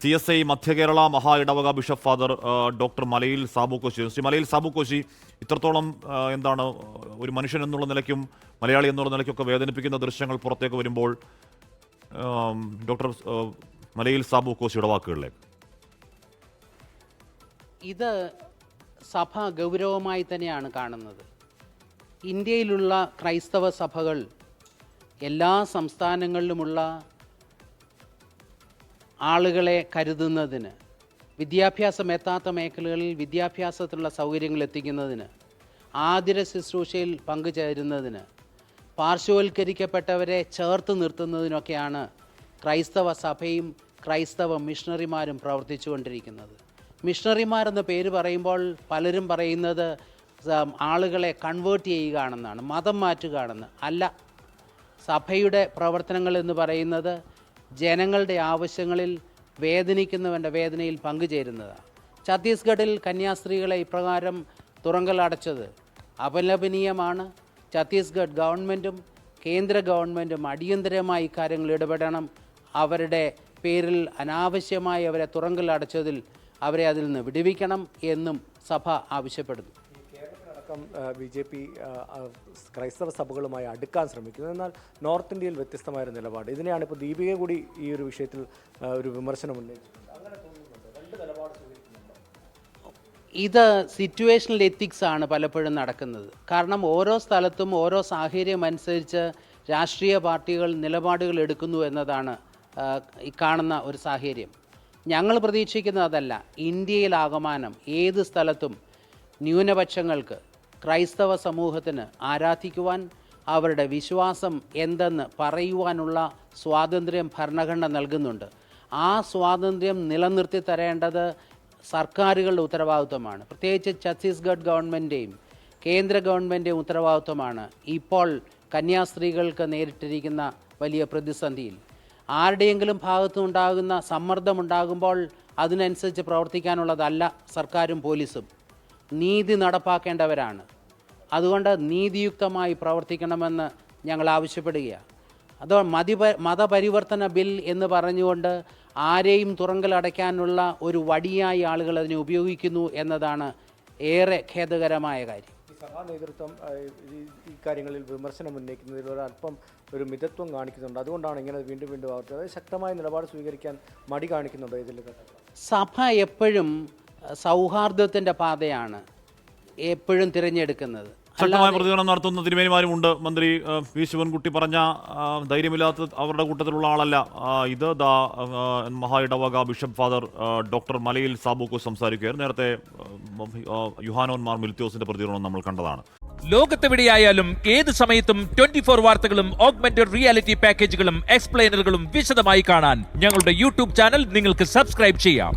CSI Madhya Kerala മഹാ ഇടവക bishop father doctor മലയിൽ സാബുക്കോശി. ശ്രീ മലയിൽ സാബുക്കോശി, ഇത്രത്തോളം എന്താണ് ഒരു മനുഷ്യൻ എന്നുള്ള നിലയ്ക്കും മലയാളി എന്നുള്ള നിലയ്ക്കൊക്കെ വേദനിപ്പിക്കുന്ന ദൃശ്യങ്ങൾ പുറത്തേക്ക് വരുമ്പോൾ ഡോക്ടർ മലയിൽ സാബുക്കോശിയുടെ വാക്കുകളിലേക്ക്. ഇത് സഭ ഗൗരവമായി തന്നെയാണ് കാണുന്നത്. ഇന്ത്യയിലുള്ള ക്രൈസ്തവ സഭകൾ എല്ലാ സംസ്ഥാനങ്ങളിലുമുള്ള ആളുകളെ കരുതുന്നതിന്, വിദ്യാഭ്യാസം എത്താത്ത മേഖലകളിൽ വിദ്യാഭ്യാസത്തിനുള്ള സൗകര്യങ്ങൾ എത്തിക്കുന്നതിന്, ആതിര ശുശ്രൂഷയിൽ പങ്കുചേരുന്നതിന്, പാർശ്വവൽക്കരിക്കപ്പെട്ടവരെ ചേർത്ത് നിർത്തുന്നതിനൊക്കെയാണ് ക്രൈസ്തവ സഭയും ക്രൈസ്തവ മിഷണറിമാരും പ്രവർത്തിച്ചുകൊണ്ടിരിക്കുന്നത്. മിഷണറിമാരെന്ന പേര് പറയുമ്പോൾ പലരും പറയുന്നത് ആളുകളെ കൺവേർട്ട് ചെയ്യുകയാണെന്നാണ്, മതം മാറ്റുകയാണെന്ന്. അല്ല, സഭയുടെ പ്രവർത്തനങ്ങൾ എന്ന് പറയുന്നത് ജനങ്ങളുടെ ആവശ്യങ്ങളിൽ വേദനിക്കുന്നവൻ്റെ വേദനയിൽ പങ്കുചേരുന്നതാണ്. ഛത്തീസ്ഗഡിൽ കന്യാസ്ത്രീകളെ ഇപ്രകാരം തുറങ്കലടച്ചത് അപലപനീയമാണ്. ഛത്തീസ്ഗഡ് ഗവൺമെൻറ്റും കേന്ദ്ര ഗവൺമെൻറ്റും അടിയന്തരമായി ഇക്കാര്യങ്ങൾ ഇടപെടണം. അവരുടെ പേരിൽ അനാവശ്യമായി അവരെ തുറങ്കലടച്ചതിൽ അവരെ അതിൽ നിന്ന് വിടുവിക്കണം എന്നും സഭ ആവശ്യപ്പെടുന്നു. കേരളത്തിലടക്കം BJP ക്രൈസ്തവ സഭകളുമായി അടുക്കാൻ ശ്രമിക്കുന്നു. എന്നാൽ നോർത്ത് ഇന്ത്യയിൽ വ്യത്യസ്തമായൊരു നിലപാട്. ഇതിനെയാണ് ഇപ്പോൾ ദീപിക കൂടി ഈ ഒരു വിഷയത്തിൽ ഒരു വിമർശനം ഉന്നയിച്ചിട്ടുണ്ട്. അങ്ങനെ തോന്നുന്നുണ്ട്, രണ്ട് നിലപാട് സ്വീകരിക്കുന്നുണ്ടോ? ഇത് സിറ്റുവേഷണൽ എത്തിക്സ് ആണ് പലപ്പോഴും നടക്കുന്നത്. കാരണം ഓരോ സ്ഥലത്തും ഓരോ സാഹചര്യം അനുസരിച്ച് രാഷ്ട്രീയ പാർട്ടികൾ നിലപാടുകൾ എടുക്കുന്നു എന്നതാണ് ഈ കാണുന്ന ഒരു സാഹചര്യം. ഞങ്ങൾ പ്രതീക്ഷിക്കുന്നത് അതല്ല. ഇന്ത്യയിലാകമാനം ഏത് സ്ഥലത്തും ന്യൂനപക്ഷങ്ങൾക്ക്, ക്രൈസ്തവ സമൂഹത്തിന് ആരാധിക്കുവാൻ, അവരുടെ വിശ്വാസം എന്തെന്ന് പറയുവാനുള്ള സ്വാതന്ത്ര്യം ഭരണഘടന നൽകുന്നുണ്ട്. ആ സ്വാതന്ത്ര്യം നിലനിർത്തി തരേണ്ടത് സർക്കാരുകളുടെ ഉത്തരവാദിത്വമാണ്. പ്രത്യേകിച്ച് ഛത്തീസ്ഗഡ് ഗവൺമെൻറ്റെയും കേന്ദ്ര ഗവൺമെൻറ്റെയും ഉത്തരവാദിത്വമാണ് ഇപ്പോൾ കന്യാസ്ത്രീകൾക്ക് നേരിട്ടിരിക്കുന്ന വലിയ പ്രതിസന്ധിയിൽ. ആരുടെയെങ്കിലും ഭാഗത്തുനിന്നുണ്ടാകുന്ന സമ്മർദ്ദമുണ്ടാകുമ്പോൾ അതിനനുസരിച്ച് പ്രവർത്തിക്കാനുള്ളതല്ല സർക്കാരും പോലീസും. നീതി നടപ്പാക്കേണ്ടവരാണ്. അതുകൊണ്ട് നീതിയുക്തമായി പ്രവർത്തിക്കണമെന്ന് ഞങ്ങൾ ആവശ്യപ്പെടുകയാണ്. അതോ മതപരിവർത്തന ബിൽ എന്ന് പറഞ്ഞുകൊണ്ട് ആരെയും തുറങ്കലടയ്ക്കാനുള്ള ഒരു വടിയായി ആളുകൾ അതിനെ ഉപയോഗിക്കുന്നു എന്നതാണ് ഏറെ ഖേദകരമായ കാര്യം. സഭാ നേതൃത്വം ഈ കാര്യങ്ങളിൽ വിമർശനം ഉന്നയിക്കുന്നതിൽ ഒരല്പം ഒരു മിതത്വം കാണിക്കുന്നുണ്ട്. അതുകൊണ്ടാണ് ഇങ്ങനെ വീണ്ടും വീണ്ടും ആവർത്തിച്ചത്. ശക്തമായ നിലപാട് സ്വീകരിക്കാൻ മടി കാണിക്കുന്നുണ്ടോ ഇതിൽ? സഭ എപ്പോഴും സൗഹാർദ്ദത്തിൻ്റെ പാതയാണ് എപ്പോഴും തിരഞ്ഞെടുക്കുന്നത്. ശക്തമായ പ്രതികരണം നടത്തുന്ന തിരുമേനിമാരുമുണ്ട്. മന്ത്രി വി ശിവൻകുട്ടി പറഞ്ഞ ധൈര്യമില്ലാത്ത അവരുടെ കൂട്ടത്തിലുള്ള ആളല്ല ഇത്. മഹാ ഇടവക ബിഷപ്പ് ഫാദർ ഡോക്ടർ മലയിൽ സാബുക്കോശി സംസാരിക്കുകയായിരുന്നു. നേരത്തെ യുഹാനോൻ മാർ മിൽത്യോസിന്റെ പ്രതികരണം നമ്മൾ കണ്ടതാണ്. ലോകത്തെവിടെയായാലും ഏത് സമയത്തും 24 വാർത്തകളും ഓഗ്മെന്റഡ് റിയാലിറ്റി പാക്കേജുകളും എക്സ്പ്ലെയിനറുകളും വിശദമായി കാണാൻ ഞങ്ങളുടെ യൂട്യൂബ് ചാനൽ നിങ്ങൾക്ക് സബ്സ്ക്രൈബ് ചെയ്യാം.